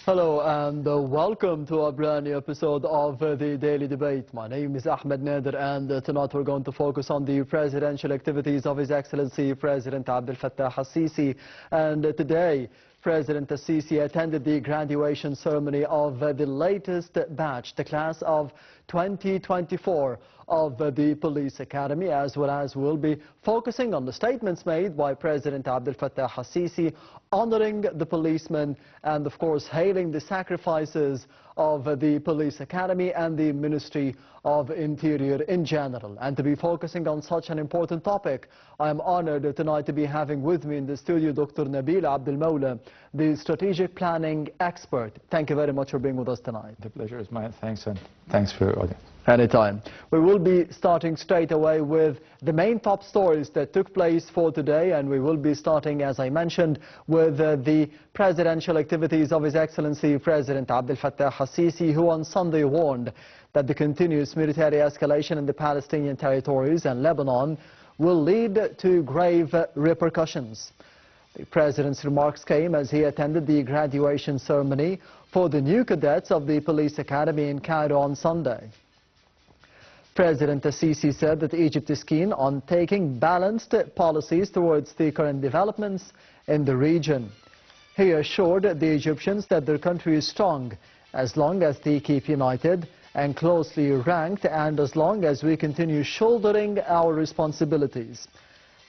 Hello and welcome to a brand new episode of the Daily Debate. My name is Ahmed Nader and tonight we're going to focus on the presidential activities of His Excellency President Abdel al-Sisi. And today, President al-Sisi attended the graduation ceremony of the latest batch, the class of 2024 of the Police Academy, as well as we'll be focusing on the statements made by President Abdel al-Sisi, honoring the policemen and, of course, hailing the sacrifices of the Police Academy and the Ministry of Interior in general. And to be focusing on such an important topic, I am honored tonight to be having with me in the studio Dr. Nabil Abdel, Moula, the strategic planning expert. Thank you very much for being with us tonight. The pleasure is mine. Thanks, and thanks for your audience. Anytime. We will be starting straight away with the main top stories that took place for today, and we will be starting, as I mentioned, with the presidential activities of His Excellency President Abdel al-Sisi, who on Sunday warned that the continuous military escalation in the Palestinian territories and Lebanon will lead to grave repercussions. The President's remarks came as he attended the graduation ceremony for the new cadets of the Police Academy in Cairo on Sunday. President al-Sisi said that Egypt is keen on taking balanced policies towards the current developments in the region. He assured the Egyptians that their country is strong as long as they keep united and closely ranked, and as long as we continue shouldering our responsibilities.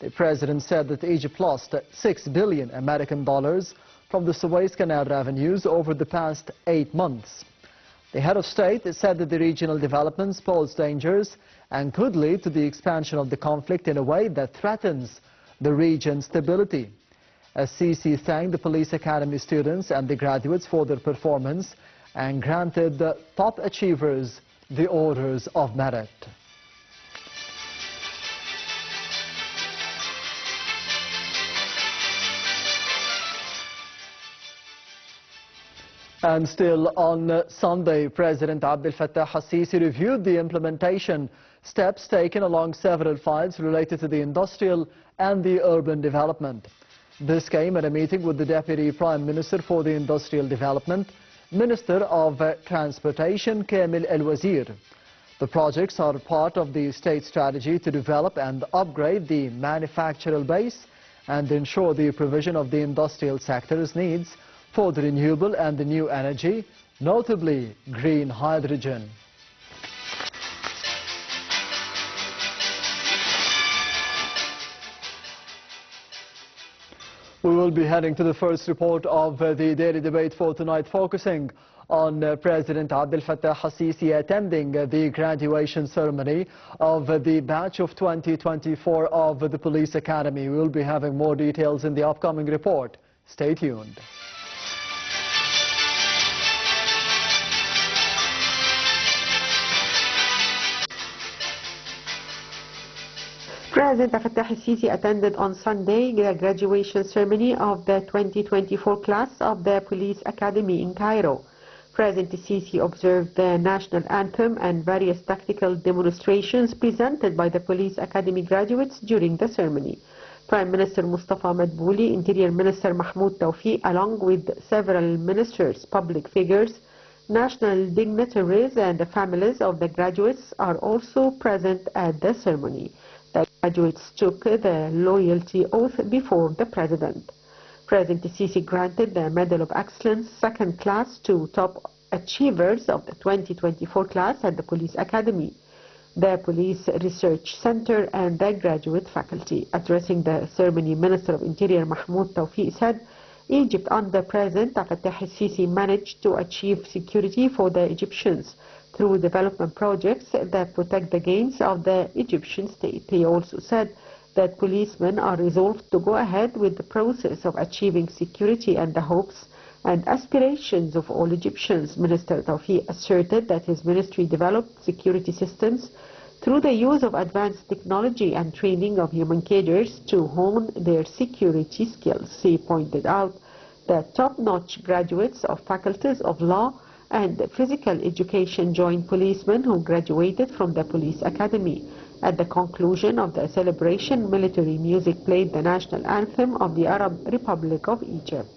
The President said that Egypt lost $6 billion American from the Suez Canal revenues over the past 8 months. The head of state said that the regional developments pose dangers and could lead to the expansion of the conflict in a way that threatens the region's stability. Al-Sisi thanked the Police Academy students and the graduates for their performance and granted the top achievers the Orders of Merit. And still on Sunday, President Abdel al-Sisi reviewed the implementation steps taken along several files related to the industrial and the urban development. This came at a meeting with the Deputy Prime Minister for the Industrial Development, Minister of Transportation Kamil El-Wazir. The projects are part of the state strategy to develop and upgrade the manufacturing base and ensure the provision of the industrial sector's needs for the renewable and the new energy, notably green hydrogen. We will be heading to the first report of the Daily Debate for tonight, focusing on President Abdel al-Sisi attending the graduation ceremony of the batch of 2024 of the Police Academy. We will be having more details in the upcoming report. Stay tuned. President Abdel al-Sisi attended on Sunday the graduation ceremony of the 2024 class of the Police Academy in Cairo. President al-Sisi observed the national anthem and various tactical demonstrations presented by the Police Academy graduates during the ceremony. Prime Minister Mustafa Madbouli, Interior Minister Mahmoud Tawfiq, along with several ministers, public figures, national dignitaries and the families of the graduates are also present at the ceremony. The graduates took the loyalty oath before the President. President al-Sisi granted the Medal of Excellence second class to top achievers of the 2024 class at the Police Academy, the Police Research Center and the graduate faculty. Addressing the ceremony, Minister of Interior Mahmoud Tawfiq said, Egypt under President Abdel al-Sisi managed to achieve security for the Egyptians through development projects that protect the gains of the Egyptian state. He also said that policemen are resolved to go ahead with the process of achieving security and the hopes and aspirations of all Egyptians. Minister Tawfiq asserted that his ministry developed security systems through the use of advanced technology and training of human cadres to hone their security skills. He pointed out that top-notch graduates of faculties of law and physical education joined policemen who graduated from the Police Academy. At the conclusion of the celebration, military music played the national anthem of the Arab Republic of Egypt.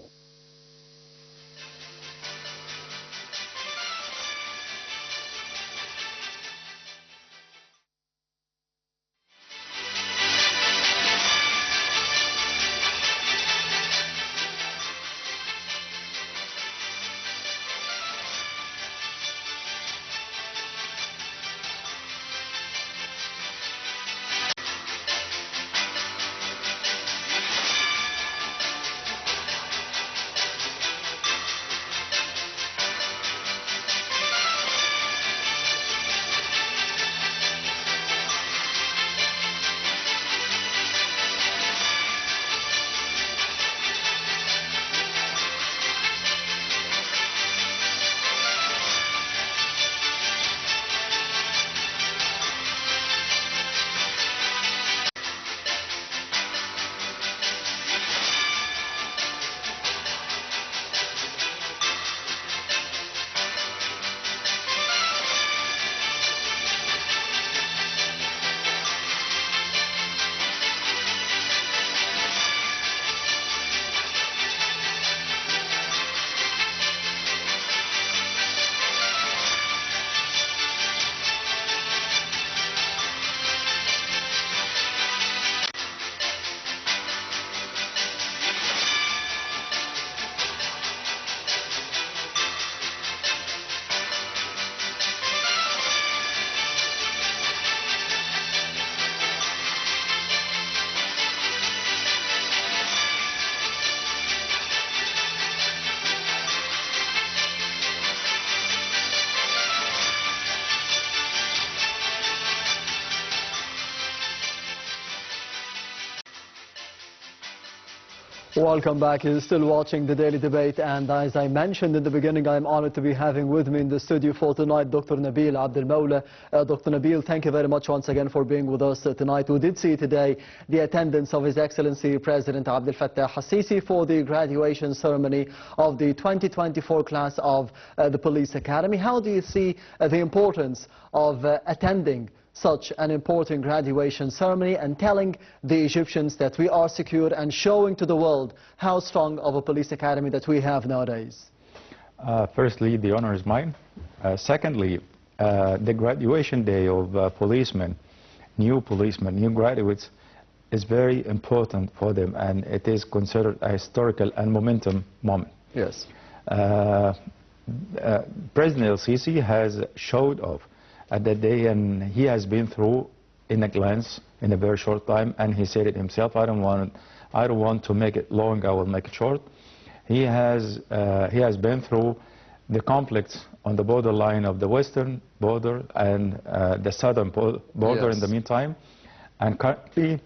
Welcome back. You're still watching the Daily Debate, and as I mentioned in the beginning, I'm honored to be having with me in the studio for tonight Dr. Nabil Abdel Moula. Dr. Nabil, thank you very much once again for being with us tonight. We did see today the attendance of His Excellency President Abdel al-Sisi for the graduation ceremony of the 2024 class of the Police Academy. How do you see the importance of attending such an important graduation ceremony and telling the Egyptians that we are secure and showing to the world how strong of a police academy that we have nowadays? Firstly, the honor is mine. Secondly, the graduation day of policemen, new graduates, is very important for them, and it is considered a historical and momentum moment. Yes. President al-Sisi has showed off at that day, and he has been through in a glance in a very short time, and he said it himself. I don't want to make it long, I will make it short. He has been through the conflicts on the borderline of the western border and the southern border. Yes. In the meantime, and currently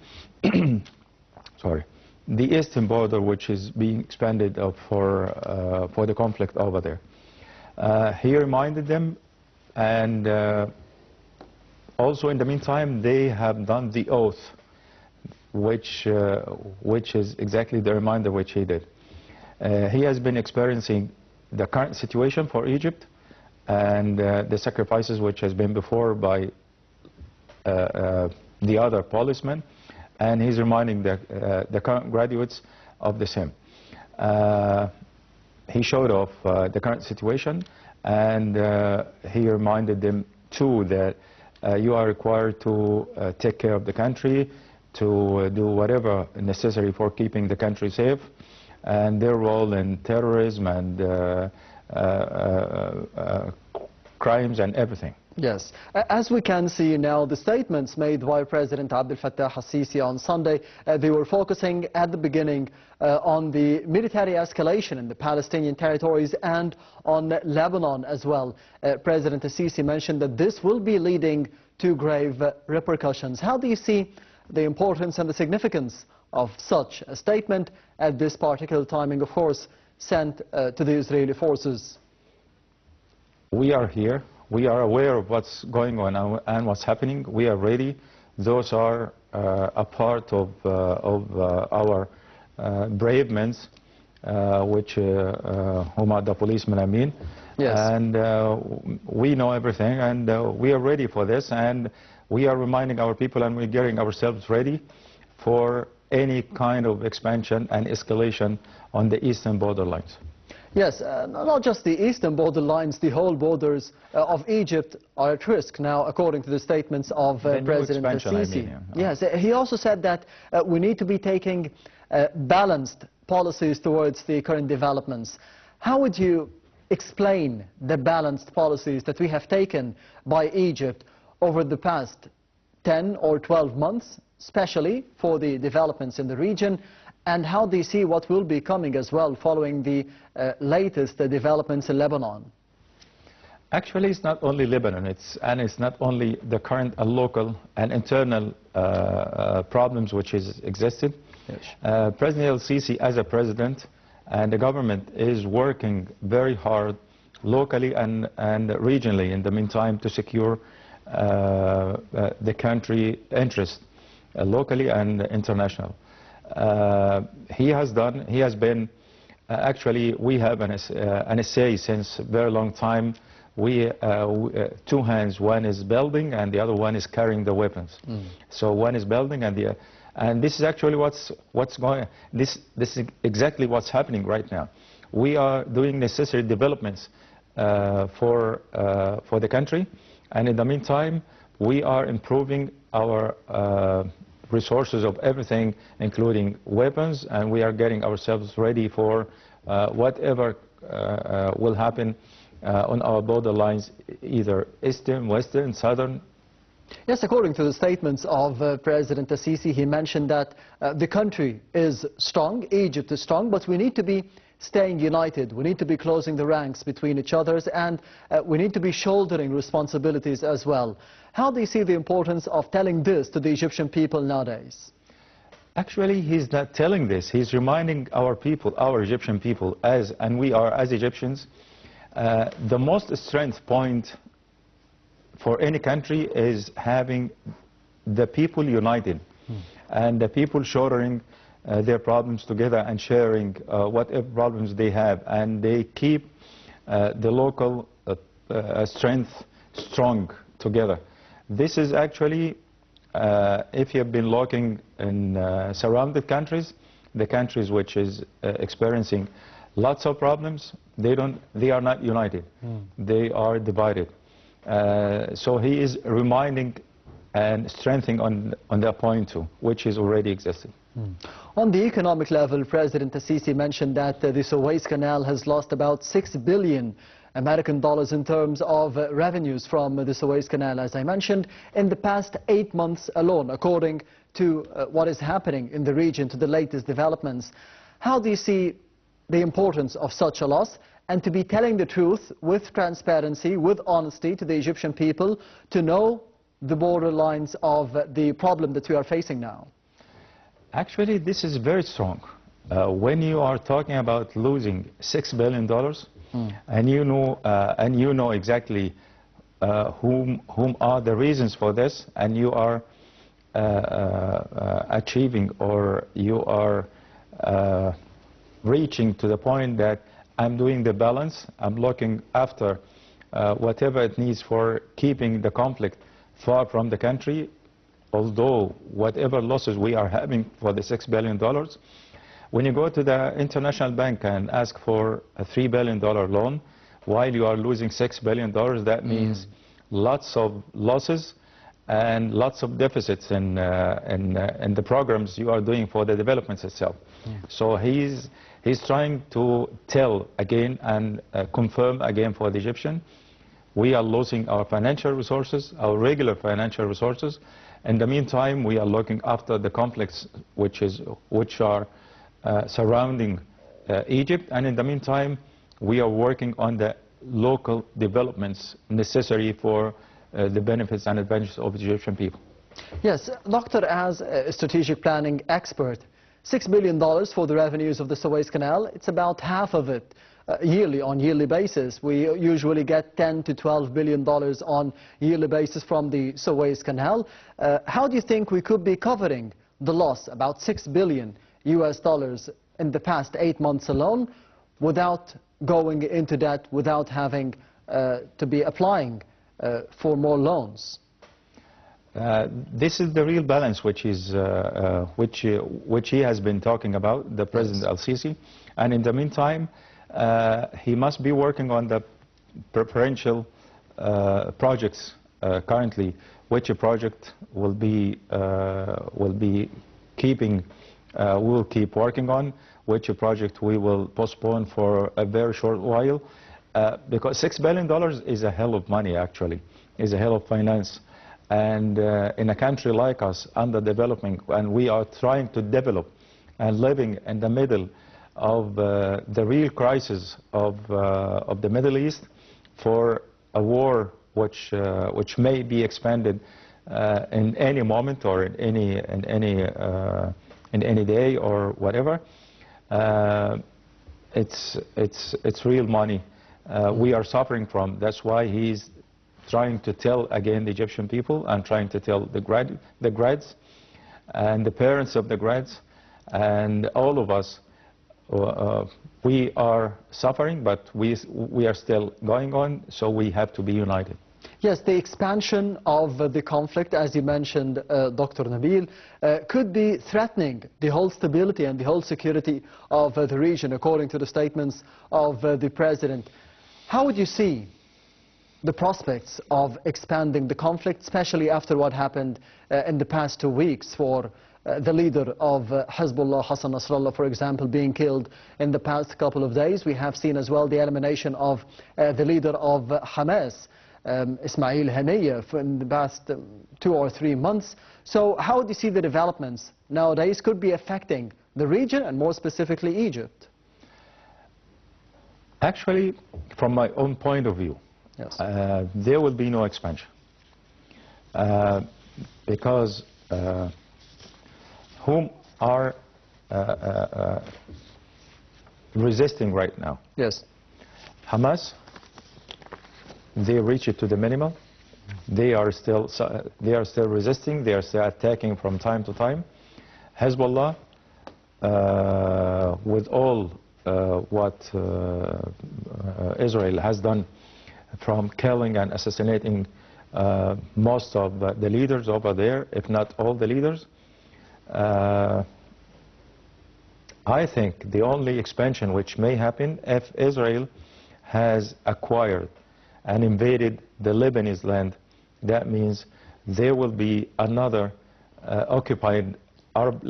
sorry, the eastern border, which is being expanded for the conflict over there. He reminded them. And also in the meantime, they have done the oath, which is exactly the reminder which he did. He has been experiencing the current situation for Egypt and the sacrifices which has been before by the other policemen, and he's reminding the current graduates of the same. He showed off the current situation, and he reminded them too that you are required to take care of the country, to do whatever necessary for keeping the country safe, and their role in terrorism and crimes and everything. Yes. As we can see now, the statements made by President Abdel al-Sisi on Sunday, they were focusing at the beginning on the military escalation in the Palestinian territories and on Lebanon as well. President al-Sisi mentioned that this will be leading to grave repercussions. How do you see the importance and the significance of such a statement at this particular timing, of course, sent to the Israeli forces? We are here. We are aware of what's going on and what's happening. We are ready. Those are a part of our brave men, which whom the policemen I mean. Yes. And we know everything, and we are ready for this, and we are reminding our people, and we're getting ourselves ready for any kind of expansion and escalation on the eastern borderlines. Yes, not just the eastern border lines, the whole borders of Egypt are at risk now, according to the statements of President al-Sisi. Yes, he also said that we need to be taking balanced policies towards the current developments. How would you explain the balanced policies that we have taken by Egypt over the past 10 or 12 months, especially for the developments in the region? And how do you see what will be coming as well following the latest developments in Lebanon? Actually, it's not only Lebanon, it's not only the current local and internal problems which is existed. Yes. President al-Sisi, as a president, and the government is working very hard locally and regionally in the meantime to secure the country interest locally and international. He has been, actually we have an essay since a very long time. We, two hands, one is building and the other one is carrying the weapons. So one is building and this is actually this is exactly what's happening right now. We are doing necessary developments for the country, and in the meantime we are improving our resources of everything, including weapons, and we are getting ourselves ready for whatever will happen on our borderlines, either eastern, western, southern. Yes, according to the statements of President al-Sisi, he mentioned that the country is strong, Egypt is strong, but we need to be staying united. We need to be closing the ranks between each other, and we need to be shouldering responsibilities as well. How do you see the importance of telling this to the Egyptian people nowadays? Actually, he's not telling this. He's reminding our people, our Egyptian people, and we are as Egyptians, the most strength point for any country is having the people united and the people shouldering their problems together and sharing whatever problems they have, and they keep the local strength strong together. This is actually, if you've been looking in surrounded countries, the countries which is experiencing lots of problems, they are not united. They are divided. So he is reminding and strengthening on that point too, which is already existing. On the economic level, President Sisi mentioned that the Suez Canal has lost about $6 billion in terms of revenues from the Suez Canal, as I mentioned, in the past 8 months alone, according to what is happening in the region, to the latest developments. How do you see the importance of such a loss, and to be telling the truth with transparency, with honesty to the Egyptian people, to know the borderlines of the problem that we are facing now? Actually, this is very strong. When you are talking about losing $6 billion, and you know exactly whom are the reasons for this, and you are achieving, or you are reaching to the point that I'm doing the balance, I'm looking after whatever it needs for keeping the conflict far from the country, although whatever losses we are having for the $6 billion, when you go to the international bank and ask for a $3 billion loan, while you are losing $6 billion, that means lots of losses and lots of deficits in the programs you are doing for the developments itself. So he's trying to tell again and confirm again for the Egyptian, we are losing our financial resources, our regular financial resources. In the meantime, we are looking after the conflicts which are surrounding Egypt, and in the meantime, we are working on the local developments necessary for the benefits and advantages of the Egyptian people. Yes, Doctor, as a strategic planning expert, $6 billion for the revenues of the Suez Canal, it's about half of it on yearly basis. We usually get $10 to $12 billion on yearly basis from the Suez Canal. How do you think we could be covering the loss, about $6 billion in the past 8 months alone, without going into debt, without having to be applying for more loans? This is the real balance which he has been talking about, the President Al-Sisi, and in the meantime he must be working on the preferential projects currently, which a project will be keeping, we will keep working on, which a project we will postpone for a very short while, because $6 billion is a hell of money, actually, is a hell of finance. And in a country like us, underdeveloping, and we are trying to develop and living in the middle of the real crisis of the Middle East, for a war which may be expanded in any moment, or in any day or whatever, it's real money we are suffering from. That's why he's trying to tell again the Egyptian people, and trying to tell the grads and the parents of the grads and all of us. We are suffering, but we are still going on, so we have to be united. Yes, the expansion of the conflict, as you mentioned, Dr. Nabil, could be threatening the whole stability and the whole security of the region, according to the statements of the President. How would you see the prospects of expanding the conflict, especially after what happened in the past 2 weeks for the leader of Hezbollah, Hassan Nasrallah, for example, being killed in the past couple of days? We have seen as well the elimination of the leader of Hamas, Ismail Haniyeh, in the past 2 or 3 months. So how do you see the developments nowadays could be affecting the region, and more specifically Egypt? Actually, from my own point of view, yes, there will be no expansion, because are resisting right now. Yes. Hamas, they reach it to the minimum. They are still resisting. They are still attacking from time to time. Hezbollah, with all what Israel has done, from killing and assassinating most of the leaders over there, if not all the leaders, I think the only expansion which may happen if Israel has acquired and invaded the Lebanese land, that means there will be another occupied Arab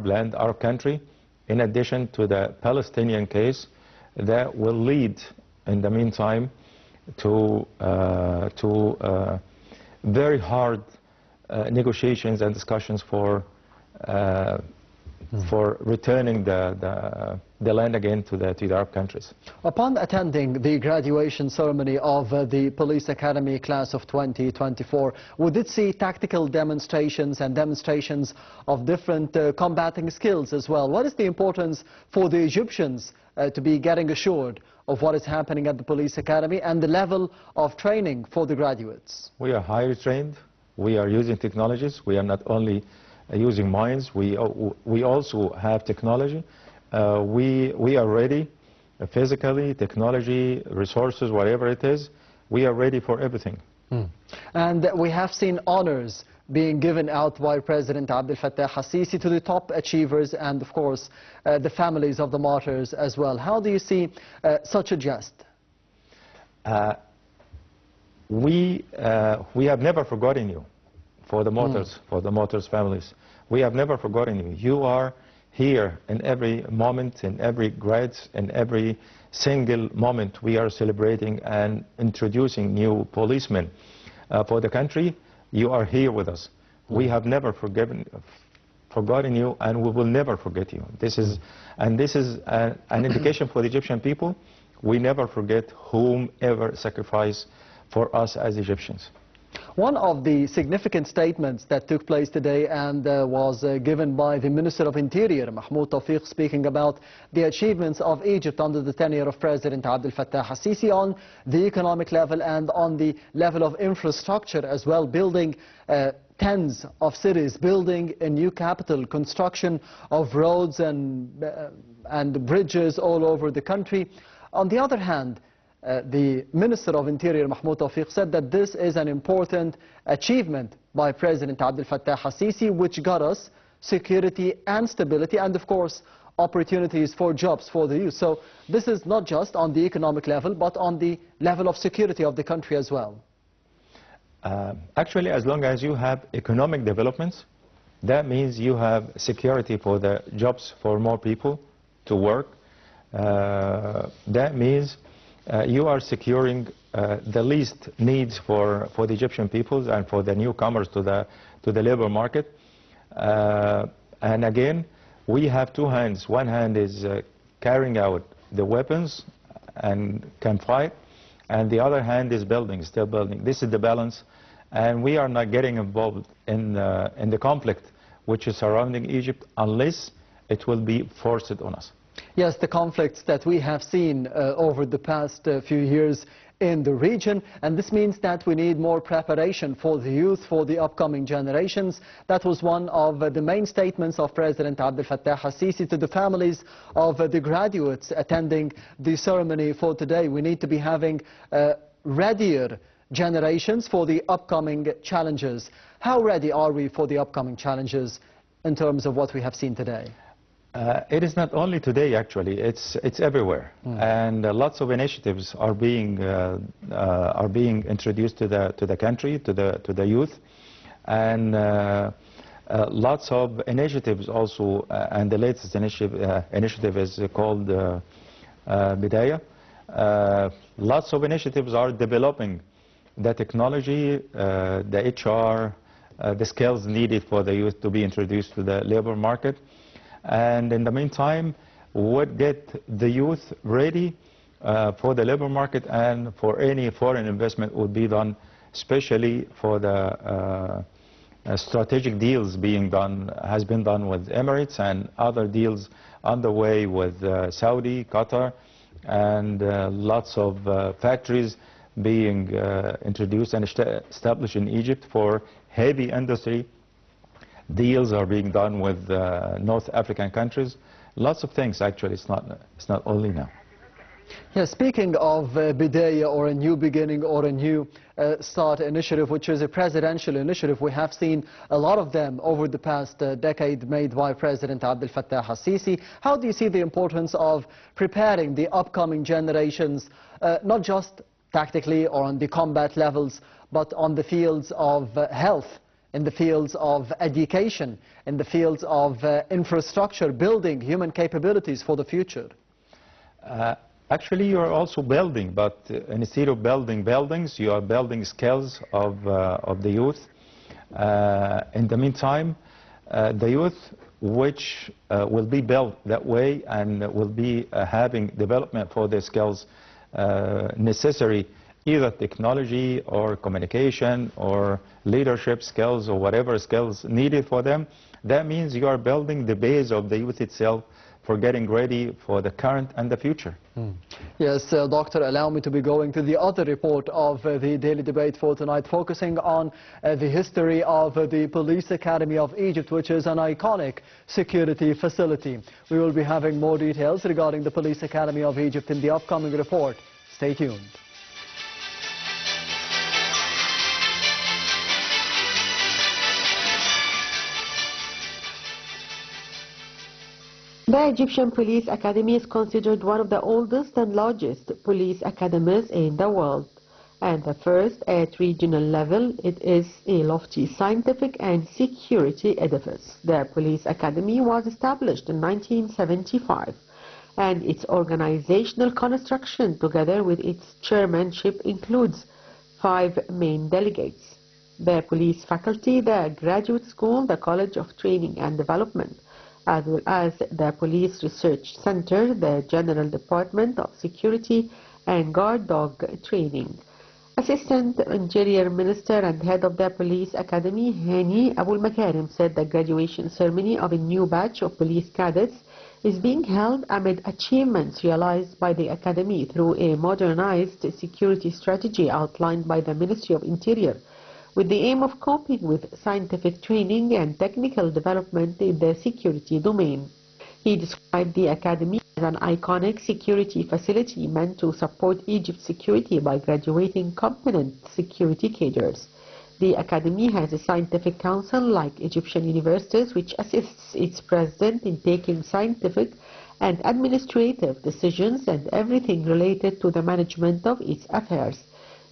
land, Arab country, in addition to the Palestinian case, that will lead, in the meantime, to very hard negotiations and discussions for returning the land again to the Arab countries. Upon attending the graduation ceremony of the Police Academy class of 2024, we did see tactical demonstrations and demonstrations of different combating skills as well. What is the importance for the Egyptians to be getting assured of what is happening at the Police Academy and the level of training for the graduates? We are highly trained. We are using technologies. We are not only using mines. We also have technology. We are ready physically, technology, resources, whatever it is. We are ready for everything. And we have seen honors being given out by President Abdel Fattah al-Sisi to the top achievers and, of course, the families of the martyrs as well. How do you see such a gest? We have never forgotten you. For the martyrs' families. We have never forgotten you. You are here in every moment, in every grade, in every single moment. We are celebrating and introducing new policemen for the country. You are here with us. We have never forgotten you, and we will never forget you. This is an indication for the Egyptian people. We never forget whomever sacrificed for us as Egyptians. One of the significant statements that took place today and was given by the Minister of Interior, Mahmoud Tawfiq, speaking about the achievements of Egypt under the tenure of President Abdel Fattah al-Sisi on the economic level and on the level of infrastructure as well, building tens of cities, building a new capital, construction of roads and bridges all over the country. On the other hand, the Minister of Interior, Mahmoud Tawfiq, said that this is an important achievement by President Abdel Fattah al-Sisi, which got us security and stability and, of course, opportunities for jobs for the youth. So this is not just on the economic level, but on the level of security of the country as well. Actually, as long as you have economic developments, that means you have security for the jobs for more people to work. That means you are securing the least needs for the Egyptian peoples and for the newcomers to the labor market. And again, we have two hands. One hand is carrying out the weapons and can fight, and the other hand is building, still building. This is the balance, and we are not getting involved in the conflict which is surrounding Egypt unless it will be forced on us. Yes, the conflicts that we have seen over the past few years in the region, and this means that we need more preparation for the youth, for the upcoming generations. That was one of the main statements of President Abdel Fattah al-Sisi to the families of the graduates attending the ceremony for today. We need to be having readier generations for the upcoming challenges. How ready are we for the upcoming challenges in terms of what we have seen today? It is not only today, actually. It's everywhere, and lots of initiatives are being introduced to the country, to the youth, and lots of initiatives also. And the latest initiative is called Bidaya. Lots of initiatives are developing the technology, the HR, the skills needed for the youth to be introduced to the labor market. And in the meantime, would get the youth ready for the labor market, and for any foreign investment would be done, especially for the strategic deals has been done with Emirates, and other deals underway with Saudi, Qatar, and lots of factories being introduced and established in Egypt for heavy industry. Deals are being done with North African countries. Lots of things, actually. It's not only now. Yeah, speaking of Bidaya, or a new beginning, or a new start initiative, which is a presidential initiative, we have seen a lot of them over the past decade made by President Abdel al-Sisi. How do you see the importance of preparing the upcoming generations, not just tactically or on the combat levels, but on the fields of health, in the fields of education, in the fields of infrastructure, building human capabilities for the future? Actually, you are also building, but instead of building buildings, you are building skills of the youth. In the meantime, the youth which will be built that way and will be having development for their skills necessary, either technology or communication or leadership skills or whatever skills needed for them. That means you are building the base of the youth itself for getting ready for the current and the future. Yes, Doctor, allow me to be going to the other report of the daily debate for tonight, focusing on the history of the Police Academy of Egypt, which is an iconic security facility. We will be having more details regarding the Police Academy of Egypt in the upcoming report. Stay tuned. The Egyptian Police Academy is considered one of the oldest and largest police academies in the world, and the first at regional level. It is a lofty scientific and security edifice. The Police Academy was established in 1975, and its organizational construction, together with its chairmanship, includes 5 main delegates: the police faculty, the graduate school, the College of Training and Development, as well as the Police Research Center, the General Department of Security and Guard Dog Training. Assistant Interior Minister and head of the Police Academy, Hani Abul Makarim, said the graduation ceremony of a new batch of police cadets is being held amid achievements realized by the Academy through a modernized security strategy outlined by the Ministry of Interior, with the aim of coping with scientific training and technical development in the security domain. He described the Academy as an iconic security facility meant to support Egypt's security by graduating competent security cadres. The Academy has a scientific council like Egyptian universities, which assists its president in taking scientific and administrative decisions and everything related to the management of its affairs.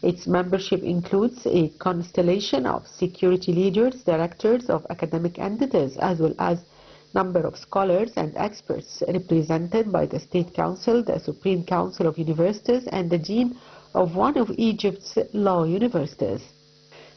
Its membership includes a constellation of security leaders, directors of academic entities, as well as number of scholars and experts represented by the State Council, the Supreme Council of Universities, and the Dean of one of Egypt's law universities.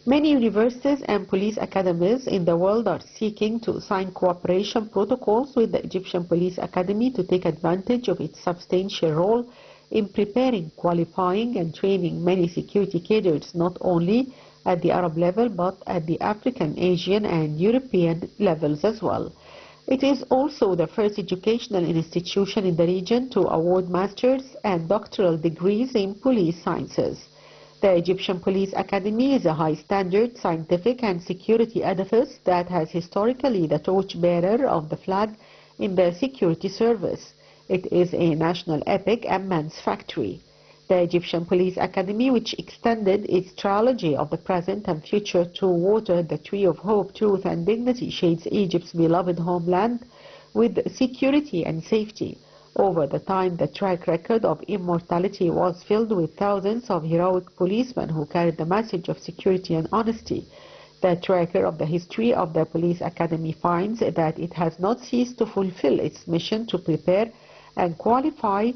Many universities and police academies in the world are seeking to sign cooperation protocols with the Egyptian Police Academy to take advantage of its substantial role in preparing, qualifying, and training many security cadres, not only at the Arab level, but at the African, Asian, and European levels as well. It is also the first educational institution in the region to award master's and doctoral degrees in police sciences. The Egyptian Police Academy is a high-standard scientific and security edifice that has historically the torchbearer of the flag in the security service. It is a national epic and man's factory. The Egyptian Police Academy, which extended its trilogy of the present and future to water the tree of hope, truth, and dignity, shades Egypt's beloved homeland with security and safety. Over the time, the track record of immortality was filled with thousands of heroic policemen who carried the message of security and honesty. The tracker of the history of the Police Academy finds that it has not ceased to fulfill its mission to prepare and qualified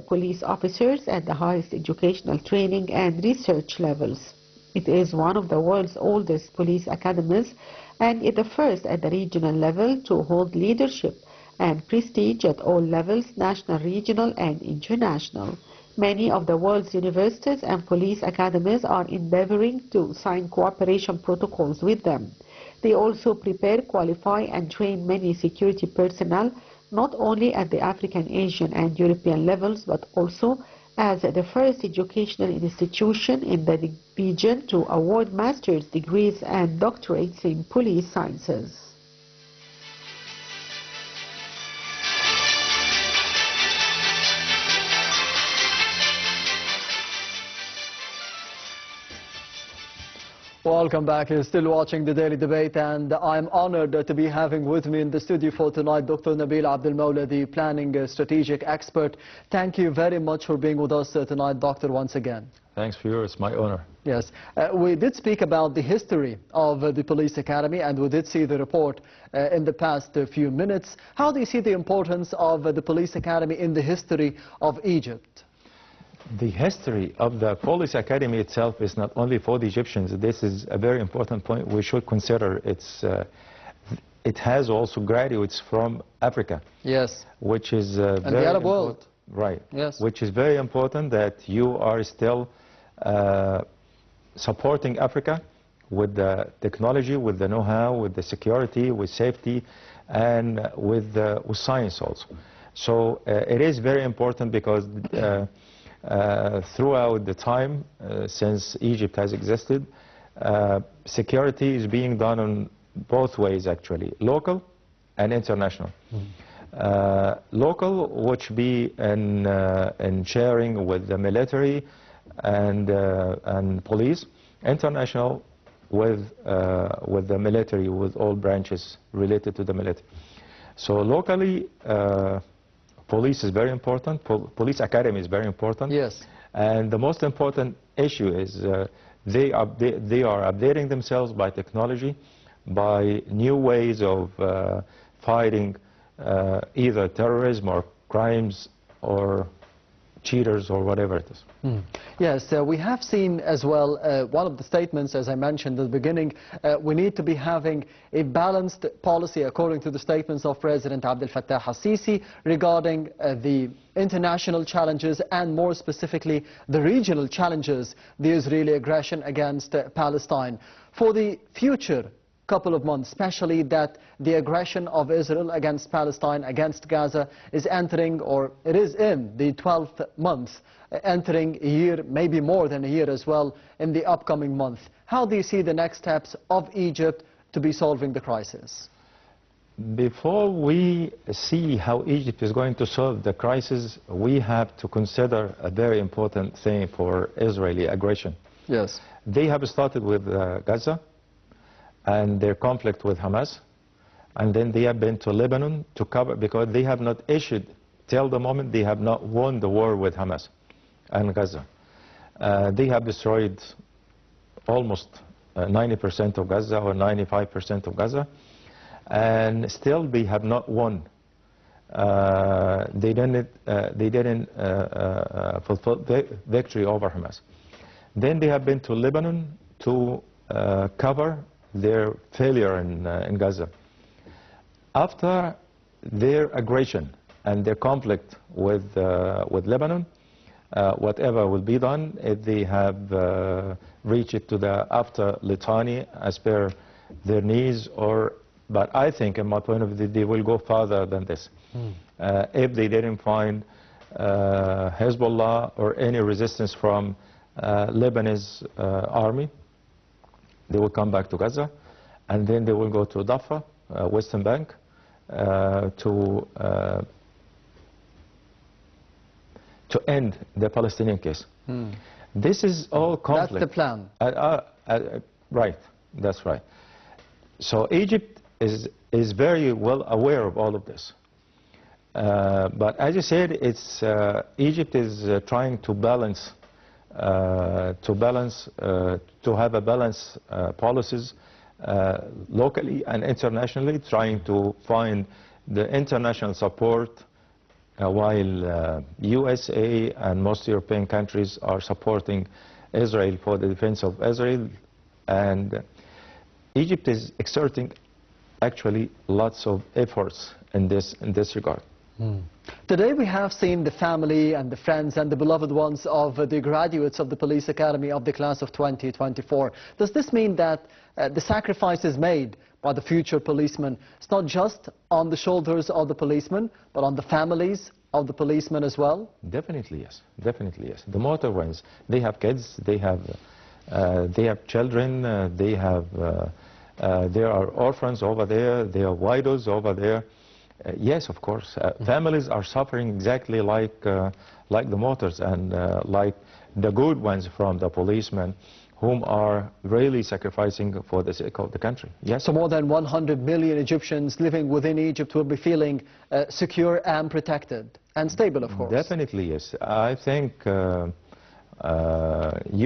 police officers at the highest educational training and research levels. It is one of the world's oldest police academies and is the first at the regional level to hold leadership and prestige at all levels, national, regional, and international. Many of the world's universities and police academies are endeavoring to sign cooperation protocols with them. They also prepare, qualify and train many security personnel, not only at the African, Asian and European levels, but also as the first educational institution in the region to award master's degrees and doctorates in police sciences. Welcome back. You're still watching the Daily Debate, and I'm honored to be having with me in the studio for tonight Dr. Nabil Abdel, the planning strategic expert. Thank you very much for being with us tonight, Doctor, once again. Thanks for yours. It's my honor. Yes. We did speak about the history of the police academy, and we did see the report in the past few minutes. How do you see the importance of the police academy in the history of Egypt? The history of the police academy itself is not only for the Egyptians. This is a very important point we should consider. It has also graduates from Africa. Yes. Which is and the Arab world. Right. Yes. Which is very important that you are still supporting Africa with the technology, with the know-how, with the security, with safety, and with science also. So it is very important because throughout the time since Egypt has existed, security is being done on both ways actually, local and international. Local, which be in sharing with the military and police. International with the military, with all branches related to the military. So locally, police is very important. Police academy is very important. Yes. And the most important issue is they are updating themselves by technology, by new ways of fighting either terrorism or crimes or cheaters or whatever it is. Yes, we have seen as well one of the statements, as I mentioned at the beginning, we need to be having a balanced policy according to the statements of President Abdel Fattah al-Sisi regarding the international challenges and more specifically the regional challenges, the Israeli aggression against Palestine. For the future couple of months, especially that the aggression of Israel against Palestine, against Gaza, is entering, or it is in the 12th month, entering a year, maybe more than a year as well, in the upcoming month. How do you see the next steps of Egypt to be solving the crisis? Before we see how Egypt is going to solve the crisis, we have to consider a very important thing for Israeli aggression. Yes. They have started with Gaza and their conflict with Hamas, and then they have been to Lebanon to cover, because they have not issued, till the moment they have not won the war with Hamas and Gaza. They have destroyed almost 90% of Gaza or 95% of Gaza, and still they have not won. They didn't fulfill victory over Hamas. Then they have been to Lebanon to cover their failure in Gaza. After their aggression and their conflict with Lebanon, whatever will be done, if they have reached it to the after Litani as per their needs, but I think, in my point of view, they will go further than this. If they didn't find Hezbollah or any resistance from Lebanese army, they will come back to Gaza, and then they will go to Rafah, Western Bank, to end the Palestinian case. This is all conflict. That's the plan. Right, that's right. So Egypt is very well aware of all of this. But as you said, Egypt is trying to balance. To have a balanced policies locally and internationally, trying to find the international support while USA and most European countries are supporting Israel for the defense of Israel, and Egypt is exerting actually lots of efforts in this regard. Today we have seen the family and the friends and the beloved ones of the graduates of the Police Academy of the class of 2024. Does this mean that the sacrifices made by the future policemen, it's not just on the shoulders of the policemen, but on the families of the policemen as well? Definitely yes. Definitely yes. The motor ones, they have kids, they have children, there are orphans over there, there are widows over there. Yes, of course. Families are suffering exactly like the motors and like the good ones from the policemen, whom are really sacrificing for the sake of the country. Yes. So more than 100 million Egyptians living within Egypt will be feeling secure and protected and stable, of course. Definitely, yes. I think you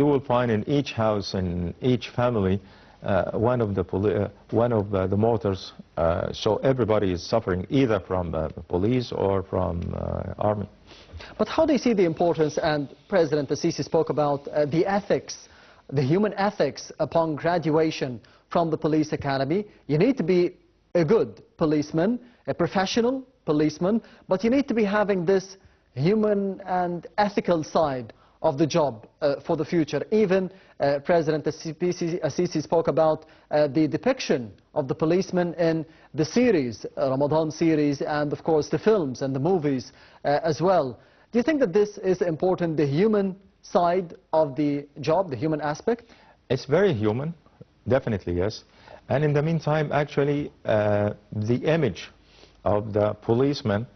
will find in each house, in each family, one of the motors, so everybody is suffering either from police or from army. But how do you see the importance, and President Assisi spoke about the ethics, the human ethics upon graduation from the police academy? You need to be a good policeman, a professional policeman, but you need to be having this human and ethical side of the job for the future. Even President Assisi spoke about the depiction of the policemen in the series, Ramadan series, and of course the films and the movies as well. Do you think that this is important, the human side of the job, the human aspect? It's very human, definitely yes. And in the meantime, actually, the image of the policeman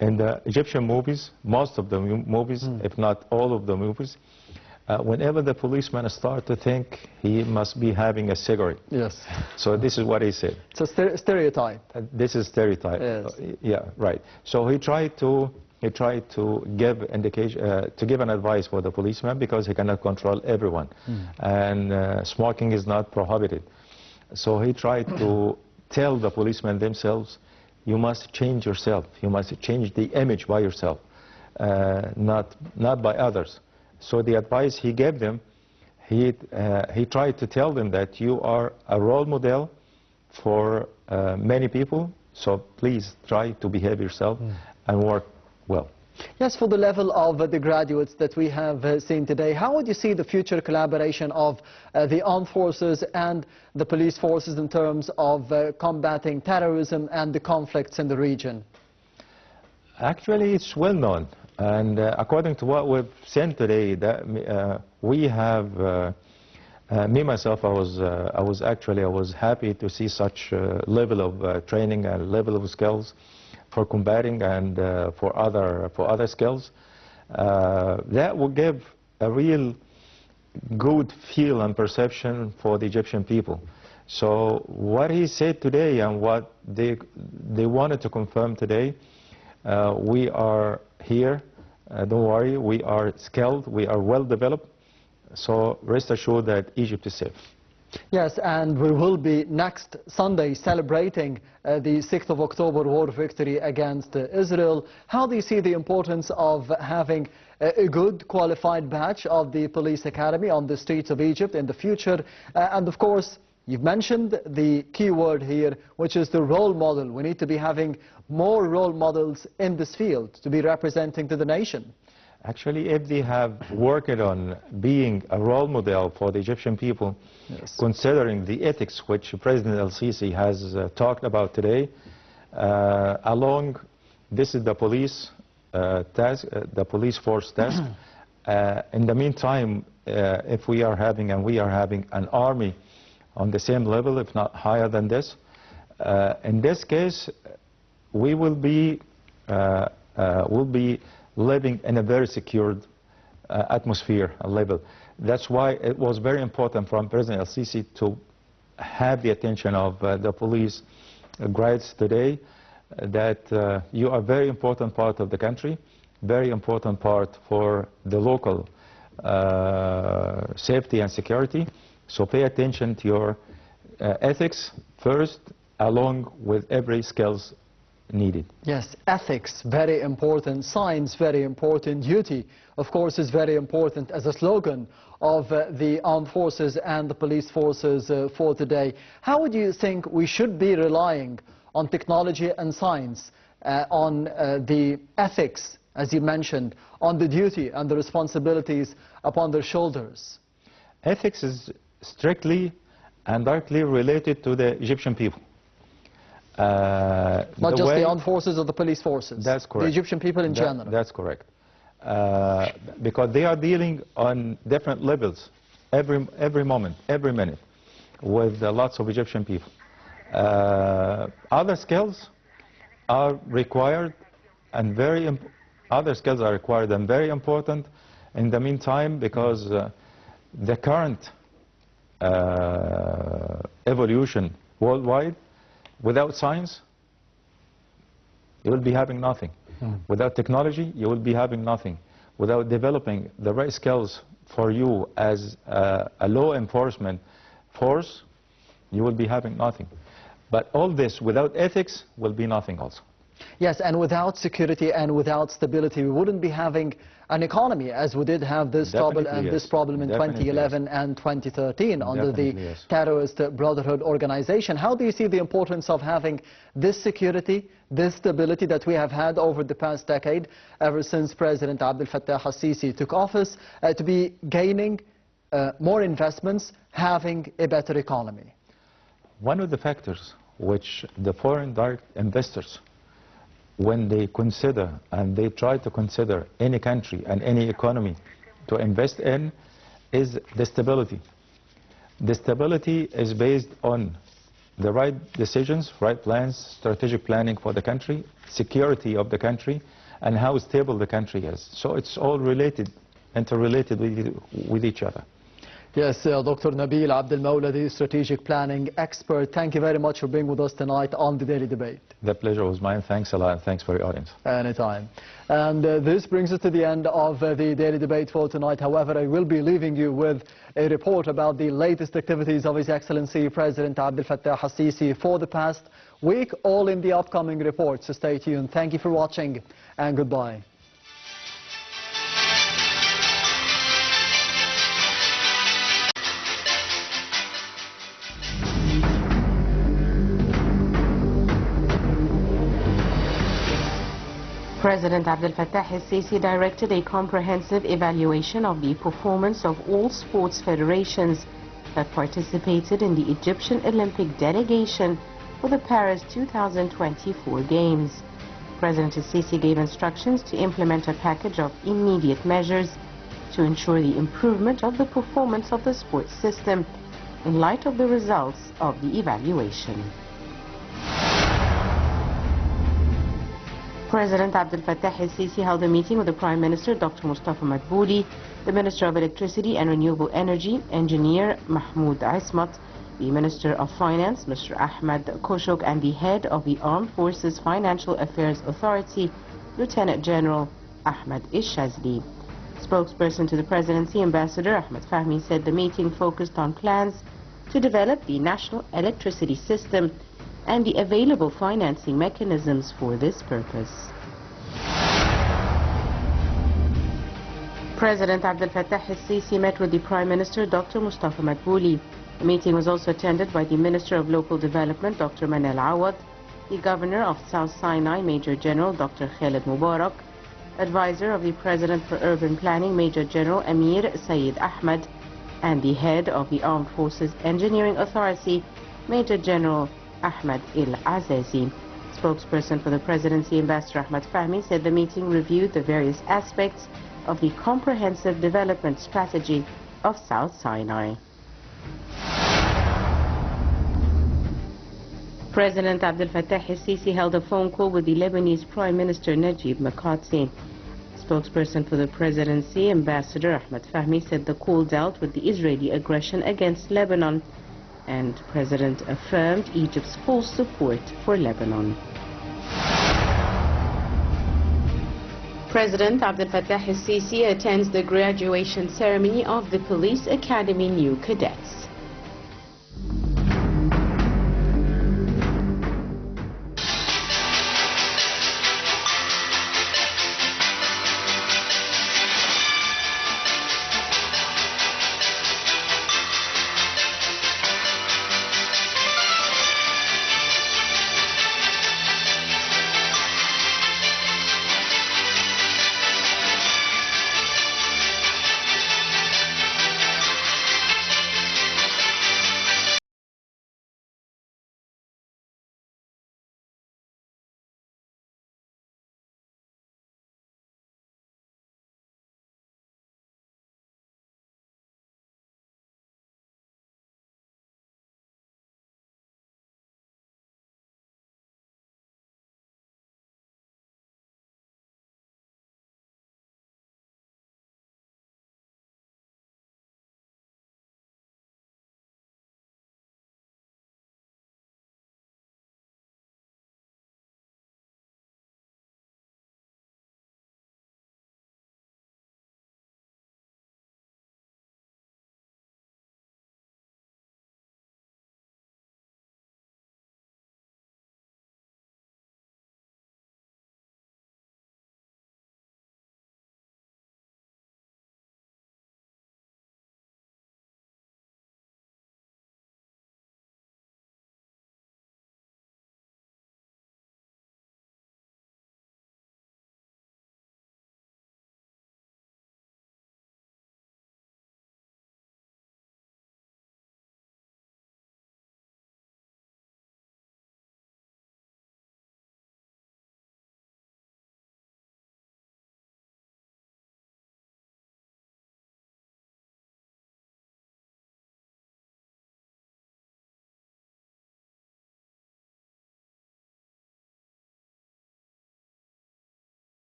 in the Egyptian movies, most of the movies, if not all of the movies, whenever the policeman starts to think, he must be having a cigarette. Yes. So this is what he said. It's a stereotype. This is stereotype. Yes. Yeah, right. So he tried to give indication, to give an advice for the policeman, because he cannot control everyone, and smoking is not prohibited. So he tried to tell the policemen themselves, you must change yourself. You must change the image by yourself, not by others. So the advice he gave them, he tried to tell them that you are a role model for many people. So please try to behave yourself and work well. Yes, for the level of the graduates that we have seen today, how would you see the future collaboration of the armed forces and the police forces in terms of combating terrorism and the conflicts in the region? Actually, it's well known, and according to what we've seen today, that we have, me myself, I was happy to see such level of training and level of skills for combating and for other skills. That will give a real good feel and perception for the Egyptian people. So what he said today and what they wanted to confirm today, we are here, don't worry, we are skilled, we are well developed, so rest assured that Egypt is safe. Yes, and we will be next Sunday celebrating the 6th of October war victory against Israel. How do you see the importance of having a good qualified batch of the police academy on the streets of Egypt in the future? And of course, you've mentioned the key word here, which is the role model. We need to be having more role models in this field to be representing to the nation. Actually, if they have worked on being a role model for the Egyptian people, yes, considering the ethics which President El-Sisi has talked about today, this is the police task, the police force task. In the meantime, if we are having an army on the same level, if not higher than this, in this case, we will be living in a very secured atmosphere and level. That's why it was very important from President El-Sisi to have the attention of the police grads today, that you are a very important part of the country, very important part for the local safety and security. So pay attention to your ethics first, along with every skills needed. Yes, ethics, very important. Science, very important. Duty, of course, is very important as a slogan of the armed forces and the police forces for today. How would you think we should be relying on technology and science on the ethics, as you mentioned, on the duty and the responsibilities upon their shoulders? Ethics is strictly and directly related to the Egyptian people. Not just the armed forces or the police forces. That's correct. The Egyptian people in general. That's correct. Because they are dealing on different levels every moment, every minute, with lots of Egyptian people. Other skills are required and very important in the meantime, because the current evolution worldwide, without science, you will be having nothing. Without technology, you will be having nothing. Without developing the right skills for you as a law enforcement force, you will be having nothing. But all this without ethics will be nothing also. Yes, and without security and without stability, we wouldn't be having an economy as we did have this trouble and this problem in 2011 and 2013 under the terrorist brotherhood organization. How do you see the importance of having this security, this stability that we have had over the past decade, ever since President Abdel Fattah al-Sisi took office, to be gaining more investments, having a better economy? One of the factors which the foreign direct investors, when they consider and they try to consider any country and any economy to invest in, is the stability. The stability is based on the right decisions, right plans, strategic planning for the country, security of the country, and how stable the country is. So it's all related, interrelated with each other. Yes, Dr. Nabil Abdel, Moula, the strategic planning expert. Thank you very much for being with us tonight on the Daily Debate. The pleasure was mine. Thanks a lot, and thanks for your audience. Anytime. And this brings us to the end of the Daily Debate for tonight. However, I will be leaving you with a report about the latest activities of His Excellency President Abdel Fattah al-Sisi for the past week, all in the upcoming report. So stay tuned. Thank you for watching, and goodbye. President Abdel Fattah al-Sisi directed a comprehensive evaluation of the performance of all sports federations that participated in the Egyptian Olympic delegation for the Paris 2024 Games. President al-Sisi gave instructions to implement a package of immediate measures to ensure the improvement of the performance of the sports system in light of the results of the evaluation. President Abdel Fattah al-Sisi held a meeting with the Prime Minister, Dr. Mustafa Madbouli, the Minister of Electricity and Renewable Energy, Engineer Mahmoud Ismat, the Minister of Finance, Mr. Ahmed Koshok, and the Head of the Armed Forces Financial Affairs Authority, Lieutenant General Ahmed Ishazli. Spokesperson to the Presidency, Ambassador Ahmed Fahmy, said the meeting focused on plans to develop the national electricity system and the available financing mechanisms for this purpose. President Abdel Fattah al-Sisi met with the Prime Minister, Dr. Mustafa Madbouli. The meeting was also attended by the Minister of Local Development, Dr. Manal Awad, the Governor of South Sinai, Major General Dr. Khaled Mubarak, Advisor of the President for Urban Planning, Major General Amir Saeed Ahmed, and the Head of the Armed Forces Engineering Authority, Major General Ahmed El-Azazi. Spokesperson for the Presidency, Ambassador Ahmed Fahmy, said the meeting reviewed the various aspects of the comprehensive development strategy of South Sinai. President Abdel Fattah al-Sisi held a phone call with the Lebanese Prime Minister Najib Mikati. Spokesperson for the Presidency, Ambassador Ahmed Fahmy, said the call dealt with the Israeli aggression against Lebanon, and President affirmed Egypt's full support for Lebanon. President Abdel Fattah al-Sisi attends the graduation ceremony of the Police Academy new cadets.